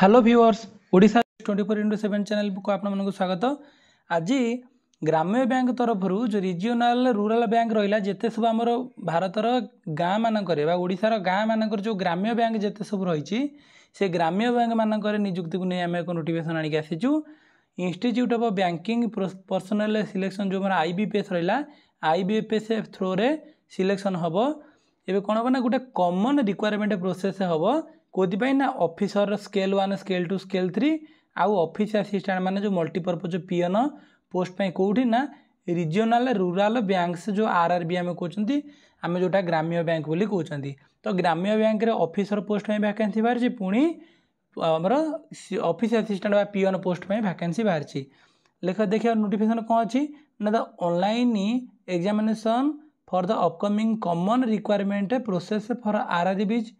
Hello viewers Odisha 24x7 channel को आप स्वागत। आज ग्राम्य बैंक तरफ जो रिजियोनाल रूरल बैंक रहा जिते सब आम भारतर गाँ मानक ओडिशार गाँ मानक जो ग्राम्य बैंक जिते सब रही से ग्राम्य बैंक मानक निजुक्ति को नहीं आम एक नोटिफिकेशन आणिक आसीचु। Institute of banking personnel selection जो हमारा IBPS रहा IBPS थ्रो रे सिलेक्शन हम एवं कौन हम ना गोटे कॉमन रिक्वायरमेंट प्रोसेस हम कौन ना ऑफिसर स्केल 1 स्केल 2 स्केल 3 आउ ऑफिस असिस्टेंट माने जो मल्टीपर्पज पियन पोस्ट पे कौटी ना रिजियोनाल रूरल बैंक्स जो RRB आम कहते आम जोटा ग्राम्य बैंक बोली कहते। तो ग्राम्य बैंक रे ऑफिसर पोस्ट में वैकेंसी बाहर पुणी आमर ऑफिस असिस्टेंट बा पियन पोस्ट में वैकेंसी बाहर देखिए नोटिफिकेशन कौन अच्छी ना the online examination for the upcoming common requirement process for RRBs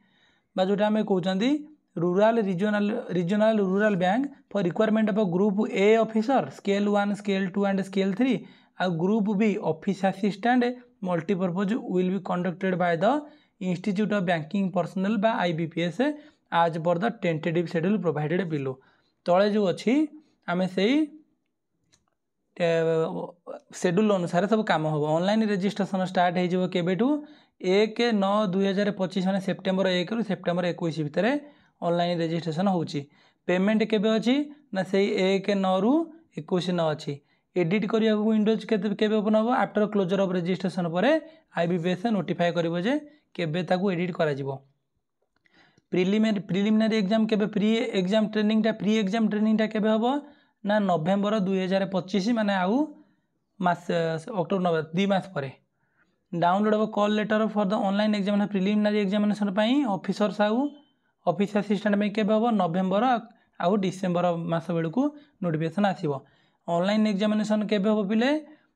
बा जोटा आम कहते rural regional rural bank for requirement of group A officer scale 1 scale 2 and scale 3 और group B office assistant multipurpose will be conducted by the institute of banking personnel बा IBPS आज पर the tentative schedule provided below तले जो अच्छी आम से schedule अनुसार सब काम हम ऑनलाइन रजिस्ट्रेशन स्टार्ट हो केबेठू 1/9/2025 मैंने सेप्टेम्बर 1 रु सेप्टेम्बर 21 भितर ऑनलाइन रजिस्ट्रेशन होची। पेमेंट केबे अच्छी ना से 1/9 रु 21/9 अच्छी। एडिट करने विंडोज केबे ओपन हम आफ्टर क्लोजर ऑफ रजिस्ट्रेशन पर IBPS नोटिफाई करिवो जे केबे ताकू एडिट करा जिवो। प्रिलिमिनारी एग्जाम केबे प्री एग्जाम ट्रेनिंग केबे हम ना नवेम्बर 2025 माने आउ मास अक्टोबर नवेम्बर 2 मास पर डाउनलोड हम call letter for the online exam preliminary examination officers आउ ऑफिस असिस्टेंट में केबे हम नवेम्बर आउ डिसेम्बर मास बेलू नोटिफिकेशन आसो। ऑनलाइन एग्जामिनेशन केबे हम पिले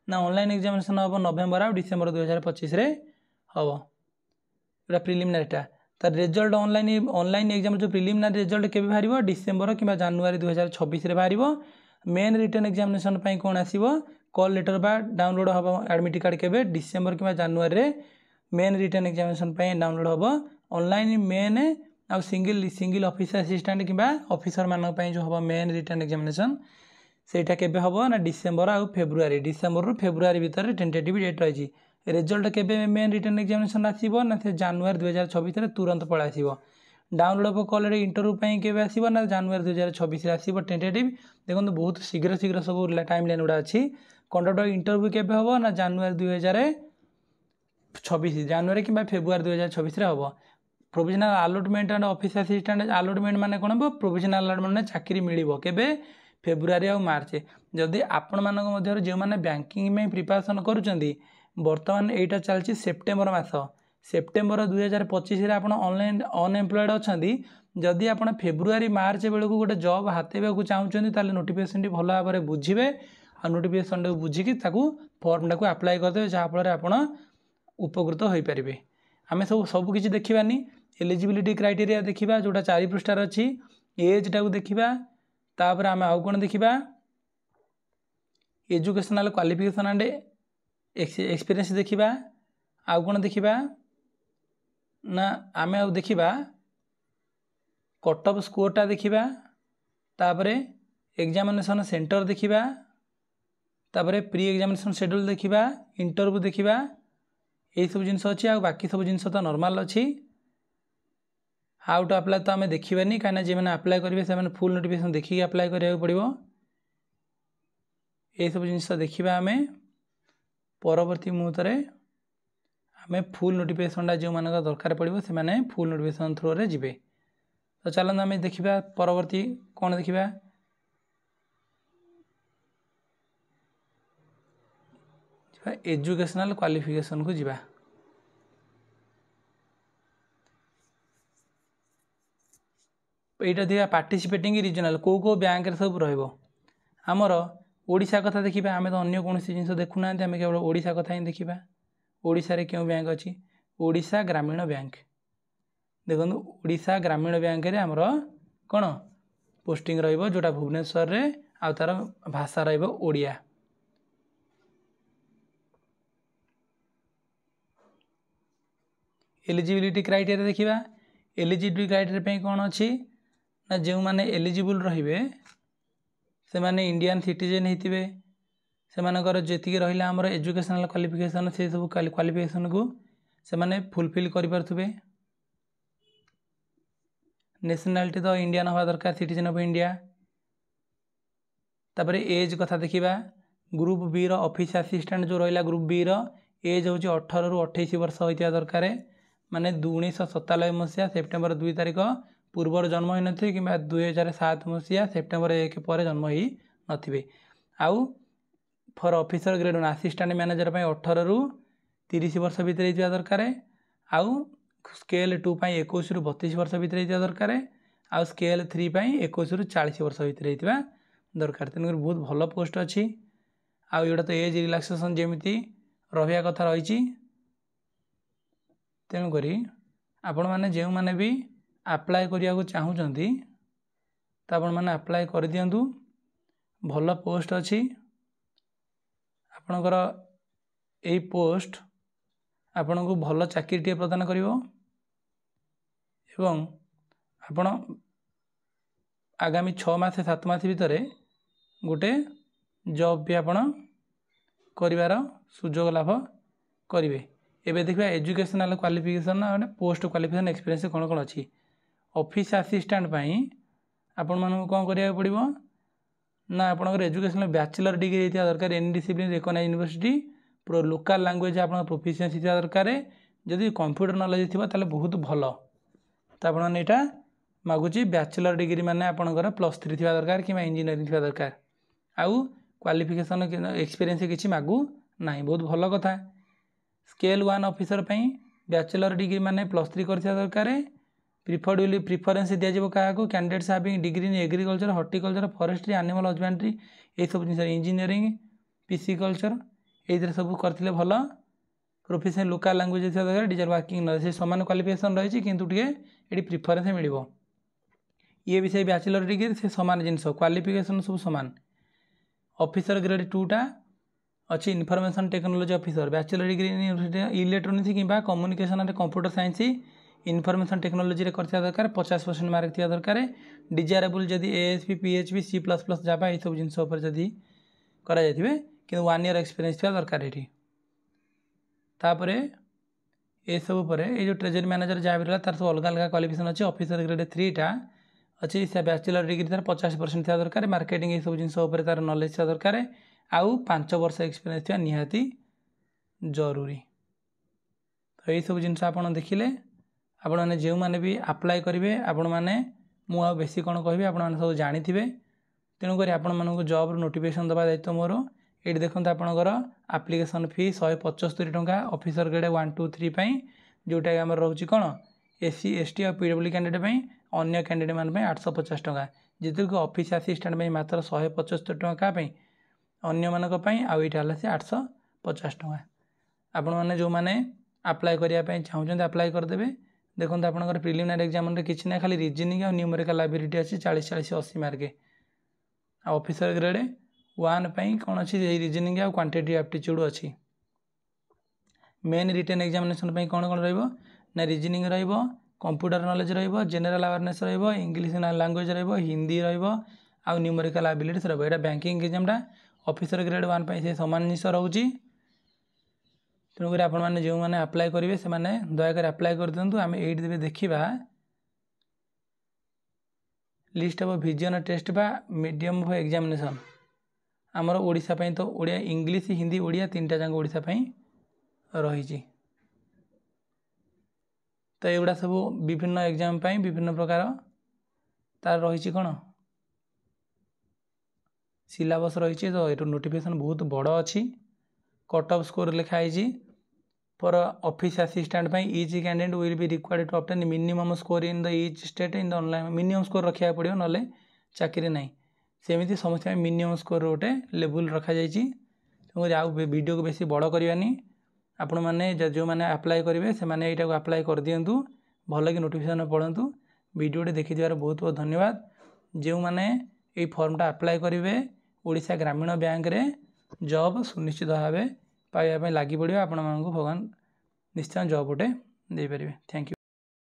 ना ऑनलाइन एग्जामिनेशन हम नवेम्बर आउ डिसेम्बर 2025 रे हम पूरा प्रिलिमिनारीटा तार रिजल्ट ऑनलाइन एग्जाम जो प्रिलिमिनारी रिजल्ट केबे बाहर डिसेम्बर कि जानुआरी 2026 रे बाहर। मेन रिटर्न एग्जामिनेशन कौन आसो कॉल लेटर बा डाउनलोड हम एडमिट कार्ड केबे डिसेम्बर कि जानुआरी रे मेन रिटर्न एग्जामिनेशन डाउनलोड हम ऑनलाइन मेन आउ सिंगल ऑफिस असिस्टेंट कि ऑफिसर मान जो हम मेन रिटर्न एग्जामिनेशन सेटा केबे हम ना डिसेम्बर आउ फेब्रुआरी डिसेम्बर रु फेब्रुआरी भितर टेंटेटिव डेट रही। रिजल्ट केबे मेन रिटर्न एग्जामिनेशन आसो ना से जानुआरी 2026 रे तुरंत पळा आसो। डाउनलोड ऑफ कॉल इंटरव्यू केबे आसो ना जानुआरी 2026 आसो टेंटेटिव। देखो बहुत शीघ्र शीघ्र सब टाइम लाइन गुड़ा अच्छी। कंडक्ट इंटरव्यू केबे हम ना जानुआरी 2026 जानुआरी कि फेब्रुआरी 2026 रे हम। Provisional allotment and office assistant allotment माने कौन हम प्रोविजनल अलॉटमेंट चाकरी मिलिबो केबे फेब्रुआरी आउ मार्च। जदि आपण मानक मध्य जो माने बैंकिंग में प्रिपरेशन करूचंदी बर्तमान एटा चलची सेप्टेम्बर मास सेप्टेम्बर 2025 रे आपण ऑनलाइन अनएम्प्लॉयड अछंदी जदि आपण फेब्रुआरी मार्च बेलू गोटे जॉब हातेबा चाहूँ ताले नोटिफिकेशन टी भल भाव में बुझे आ नोटिफिकेशन टाक बुझिकी फॉर्म टाक अप्लाई करदे जहाँफल आप उपकृत हो पारे। आम सबकि देखानी एलिजिबिलिटी क्राइटेरिया देखा जोटा 4 पृष्ठार अच्छी एज टाक देखा तापर आम आउ कौन देखा एजुकेशनल क्वालिफिकेशन एंड एक्सपीरियंस देखा आउ कौन देखा ना आम आउ देखा कट ऑफ स्कोरटा देखा तापर एग्जामिनेशन सेंटर देखा तापर प्री एग्जामिनेशन शेड्यूल देखा इंटरव्यू देखा यही सब जिन अच्छी आ बाकी सब जिन तो नॉर्मल अच्छी। हाउ टू अप्लाई तो आम देखानी कहीं जो मैंने अप्लाई करेंगे से फुल नोटिफिकेशन देखिए अप्लाई करा पड़ो। यही सब जिन देखा आम परवर्ती मुहूर्त आम फुल नोटिफिकेशन जो मान दरकार पड़ो से मैंने फुल नोटिफिकेशन थ्रो रे जिवे। तो चलते आम देखा परवर्ती कौन देखा एजुकेशनल क्वालिफिकेशन को जीवा। यहाँ देखा पार्टिसिपेटिंग रिजनल कौ बैंक सब रमर ओडिशा कथा देखा आम तो अन्य कौन जिन देखुना आम केवल ओडिशा कथा ही देखा। ओडिशा रे क्यों बैंक अच्छी ओडिशा ग्रामीण बैंक देखो ओडिशा ग्रामीण बैंक रे आमर कौन पोस्टिंग रोटा भुवनेश्वर रे आ तार भाषा ओडिया। एलिजिबिलिटी क्राइटेरिया देखा एलिजिबिलिटी क्राइटेरिया कौन अच्छी ना जो मैंने एलिजिबल रहिबे से माने इंडियन सिटीजन होते सेमानकर जेतिकी रहिला हमर एजुकेशनल क्वालिफिकेशन से सब क्वालिफिकेशन को से माने फुलफिल करि परथुबे। नेशनलिटी तो इंडियन हवा दरकार सिटीजन ऑफ इंडिया। तापर एज कथा देखिबा ग्रुप बी रो ऑफिस असिस्टेंट जो रहिला ग्रुप बी रो एज होची 18 रु 28 वर्ष होइतिया दरकार माने 1997 मसिया सेप्टेम्बर 2 तारिख पूर्वर जन्म होई नथि कि 2007 मसिया सेप्टेम्बर 1 पर जन्म होई नथिबे। आउ for officer grade 1 assistant manager 18 रु 30 वर्ष भितर होइतिया दरकार। आउ स्केल 2 21 रु 32 वर्ष भितर होइतिया दरकार। आउ स्केल 3 21 रु 40 वर्ष भितर होइतिया दरकार। तेन बहुत भल पोस्ट अच्छी। आउ एटा तो एज रिलैक्सेशन जेमिति रहिया कथा रही। तेणुक आपण मैंने जो मैंने भी अप्लाई करने चाहूँगी तो आपण मैंने अप्लाई कर दिंतु। भल पोस्ट अच्छी आपणकर यही पोस्ट आपण को भल चाकरी प्रदान करिवो एवं आपण आगामी 6 मास 7 मास भितर गोटे जॉब भी आपण करिवार सुजोग लाभ करेंगे। एबे देखिए एजुकेशनल क्वालिफिकेशन माने पोस्ट क्वालिफिकेशन एक्सपीरियंस कौन कौन अच्छी। ऑफिस असिस्टेंट पाई आपण मानक कौन करिया पड़िबो ना आपनकर एजुकेशनल बैचलर डिग्री होता दरकार एनी डिसिप्लिन रिकॉग्नाइज्ड यूनिवर्सिटी प्रो लोकल लैंग्वेज आप प्रोफिशिएंसी था दरकार। जदि कंप्यूटर नॉलेज थी ताले बहुत भल तो आप यहाँ मागुची बैचलर डिग्री माने आपनकर +3 थी दरकार कि इंजीनियरिंग थी दरकार। आउ क्वालिफिकेशन एक्सपीरियंस किसी मागु ना बहुत भल कथा। स्केल 1 ऑफिसर पाई बैचलर डिग्री माने +3 कर दरकार। प्रिफर्डली प्रिफरेन्स दिज्व क्या candidates having degree in agriculture horticulture forestry animal husbandry ये सब जिन इंजीनियरिंग पिसिकल्चर ये सब करते भल। प्रोफेशन लोकल लैंग्वेज दरकार डिजिटल वर्किंग नॉलेज सामान क्वालिफिकेशन रही किंतु ये प्रिफरेन्स मिल ये भी से बैचलर डिग्री से सामान जिन क्वालिफिकेशन सब सामान। ऑफिसर ग्रेड 2टा अच्छी information technology officer bachelor degree electronics कि communication and computer science information technology करथिया दरकार 50% मार्क थिया दरकार। डिजायरेबल जदि ASP PHP C++ जावा ये सब जिनस जदि करा जायथिबे कि 1 ईयर एक्सपीरियंस थिया दरकार एठी। तापरे ए सब पर ये जो ट्रेजरी मैनेजर जहाँ भी रहा तार सब अलग अलग क्वालिफिकेशन अच्छे। ऑफिसर ग्रेड 3टा अच्छी से बैचलर डिग्री तार 50% थिया दरकार। मार्केटिंग ये सब जिनस तार नॉलेज थिया दरकार। आउ 5 वर्ष एक्सपीरियंस थिया निहाती जरूरी। तो ये सब जिनस आपन देखिले आपण मैंने जो मैंने भी अप्लाई करेंगे आपण मैंने मुझे बेसी कौन कहि आप सब जानी तेणुक आपण मानक जॉब नोटिफिकेशन दबा दायित्व मोर। ये देखते आपंकर एप्लिकेशन फी 175 टंका ऑफिसर ग्रेड 1 2 3 जोटा कि आम रोचे कौन SC ST और PWD कैंडिडेट अन्य कैंडिडेट मान 850 टंका जितने कि ऑफिस असिस्टेंट मात्र 175 टंका अन्य मानक आउ ये से 850 टंका। आपण मैंने जो मैंने अप्लाई करने चाहते अप्लाई करदे। देखो आपंकर प्रिलिमिनारी एग्जाम किसी ना खाली रीजनिंग और न्यूमेरिकल एबिलिटी अच्छी 40 40 80 मार्क। ऑफिसर ग्रेड 1 कौन अच्छी रीजनिंग और क्वांटिटी एप्टीट्यूड अच्छी। मेन रिटन एग्जामिनेशन कौन कौन ना reasoning computer knowledge general awareness English language Hindi आउ न्यूमेरिकल एबिलिटीज रहा बैंकिंग एग्जामटा ऑफिसर ग्रेड 1 से सामान जिन रोचे। तेणुक आपण मैंने जो मैंने अप्लाई करेंगे से दयाकोर अप्लाई कर दिंतु। आम ये देखा लिस्ट ऑफ विजन टेस्ट बा मीडियम ऑफ एग्जामिनेशन आमर ओडिशा तो ओडिया इंग्लिश हिंदी ओडिया 3टा जाक ओडिशा रही। तो एगुड़ा सब विभिन्न एग्जाम विभिन्न प्रकार तार रही कौन सिलेबस रही। तो ये नोटिफिकेशन बहुत बड़ अच्छी। कट ऑफ स्कोर लिखाई for office assistant each candidate will be required to obtain minimum score in the each state in the online minimum score रखा पड़ो ना चाकरी ना सेमती समस्त मिनिमम स्कोर गोटे लेवल रखा जाए। आउ वीडियो को बेसी बड़ करवानी आपण मैंने जो मैंने अप्लाई करेंगे से यहाँ अप्लाई कर दिंतु। भल कि नोटिफिकेशन पढ़ु वीडियो देखी बहुत बहुत धन्यवाद। जो मैंने ये फॉर्मटा अप्लाई करेंगे ओडिशा ग्रामीण बैंक रे जॉब सुनिश्चित भाव पाइबा लगी पड़ो। आपण भगवान निश्चय जॉब गोटे दे पारे। Thank you.